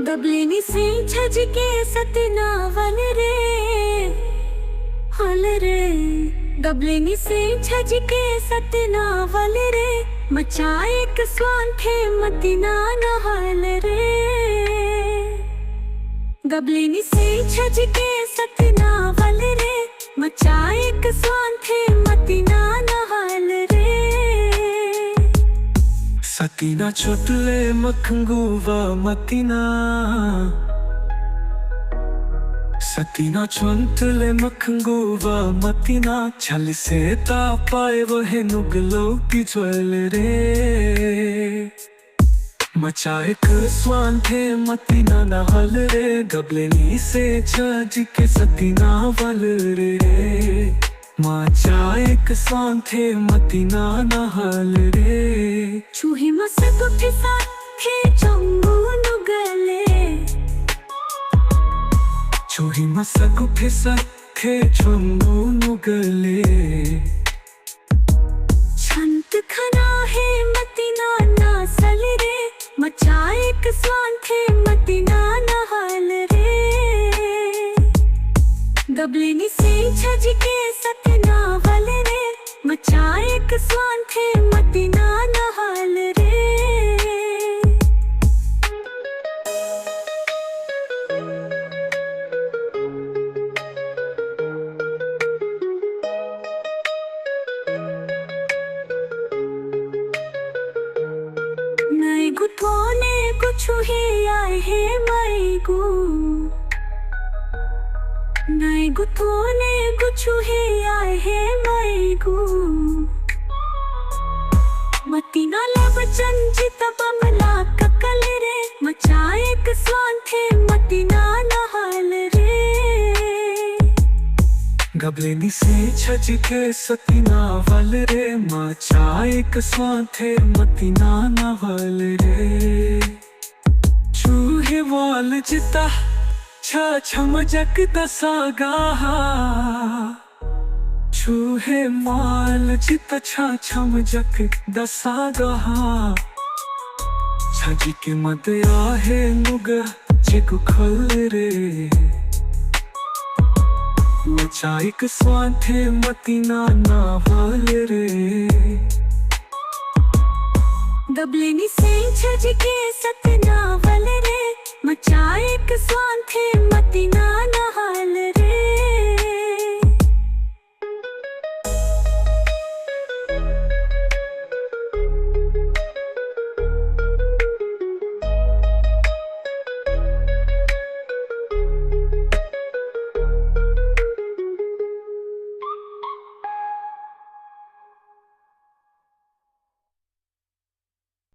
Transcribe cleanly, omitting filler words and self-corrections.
गबलिनी से छज के सतनावल रे हल रे। गबलिनी से छज के सतनावल रे मचाए एक स्वान थे मतीना नहल रे। गबलिनी से छज के सतनावल रे मचाए एक स्वान थे मतीना नहल रे। सतीना चोटले मखंगुवा मतीना सतीना चोटले मखंगुवा मतीना छल से तापाए वहे नुगलो की ज्वल रे। मचाए स्वान थे मतीना नहल रे। गबलिनी से छज के सतीना वल रे मचाए स्वान थे मतीना नहल रे। चूहे मसक फिसा थे चंबू नुगले चूही मसक फिसा थे चंबू नुगले। छंत खना है मतीना नासल रे मचाए एक स्वान थे मतीना नहल रे। गबलिनी से छज के सतनावल रे मचाए एक स्वान थे मतीना नहल रे। नई गुथोने कुछ ही आए है मई गु नई गुथोने कुछ ही आए है मई गु। मतीना लब चंजित बमला ककल रे मचाए एक स्वान थे मतीना नहल रे। गबलिनी से छज के सतनावल रे मचाए एक स्वान थे मतीना नहल रे। चूहे वाल जिता छम जक दसागा चूहे माल चित छम जक दसागा। छज के मद आहे नुग चिक खल रे मचाए एक स्वान थे मतीना नहल रे। गबलिनी से छज के सतनावल रे मचाए एक स्वान थे मतीना